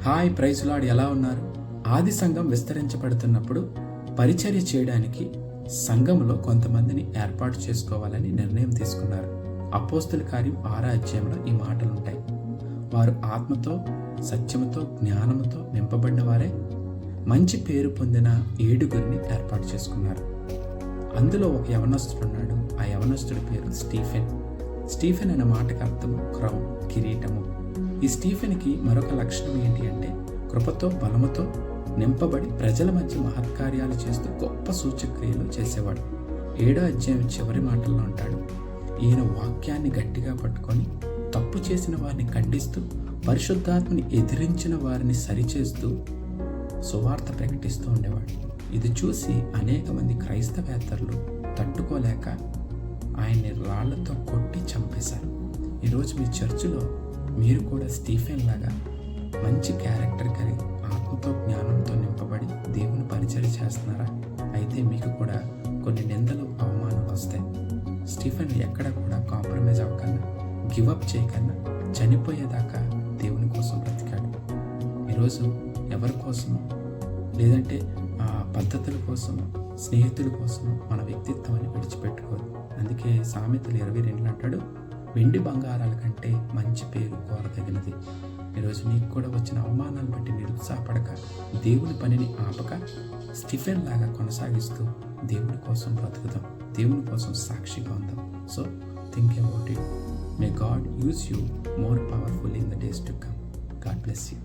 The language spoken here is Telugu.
హాయ్, ప్రైజ్ లార్డ్, ఎలా ఉన్నారు? ఆది సంఘం విస్తరించబడుతున్నప్పుడు పరిచర్య చేయడానికి సంఘంలో కొంతమందిని ఏర్పాటు చేసుకోవాలని నిర్ణయం తీసుకున్నారు. అపోస్తుల కార్యం 6వ అధ్యాయంలో ఈ మాటలుంటాయి. వారు ఆత్మతో, సత్యముతో, జ్ఞానముతో నింపబడిన వారే మంచి పేరు పొందిన 7గురిని ఏర్పాటు చేసుకున్నారు. అందులో ఒక యవనస్తుడున్నాడు. ఆ యవనస్తుడి పేరు స్టీఫెన్. స్టీఫెన్ అనే మాటకు అర్థము క్రౌన్, కిరీటము. ఈ స్టీఫెన్కి మరొక లక్షణం ఏంటి అంటే కృపతో, బలముతో నింపబడి ప్రజల మధ్య మహత్కార్యాలు చేస్తూ గొప్ప సూచక్రియలు చేసేవాడు. 7వ అధ్యాయం చివరి మాటల్లో ఉంటాడు, ఈయన వాక్యాన్ని గట్టిగా పట్టుకొని తప్పు చేసిన వారిని ఖండిస్తూ, పరిశుద్ధాత్మని ఎదిరించిన వారిని సరిచేస్తూ సువార్త ప్రకటిస్తూ ఉండేవాడు. ఇది చూసి అనేక మంది క్రైస్తవేతరులు తట్టుకోలేక ఆయన్ని రాళ్లతో కొట్టి చంపేశారు. ఈరోజు మీ చర్చిలో మీరు కూడా స్టీఫెన్ లాగా మంచి క్యారెక్టర్ కలిగి ఆత్మతో, జ్ఞానంతో నింపబడి దేవుని పరిచర్య చేస్తున్నారా? అయితే మీకు కూడా కొన్ని నిందలు, అవమానాలు వస్తాయి. స్టీఫెన్ ఎక్కడ కూడా కాంప్రమైజ్ అవ్వకన్నా, గివప్ చేయకన్నా చనిపోయేదాకా దేవుని కోసం బ్రతికాడు. ఈరోజు ఎవరి కోసమో, లేదంటే పద్ధతుల కోసమో, స్నేహితుల కోసమో మన వ్యక్తిత్వాన్ని విడిచిపెట్టుకోదు. అందుకే సామెతలు 22 అంటాడు, వెండి బంగారాల కంటే మంచి పేరు కోరదగినది. ఈరోజు నీకు కూడా వచ్చిన అవమానాలను బట్టి నిరుత్సాహపడక, దేవుని పనిని ఆపక, స్టీఫెన్ లాగా కొనసాగిస్తూ దేవుని కోసం బ్రతుకుదాం, దేవుని కోసం సాక్షిగా ఉందాం. So think about it. May God use you more powerful in the days to come. God bless you.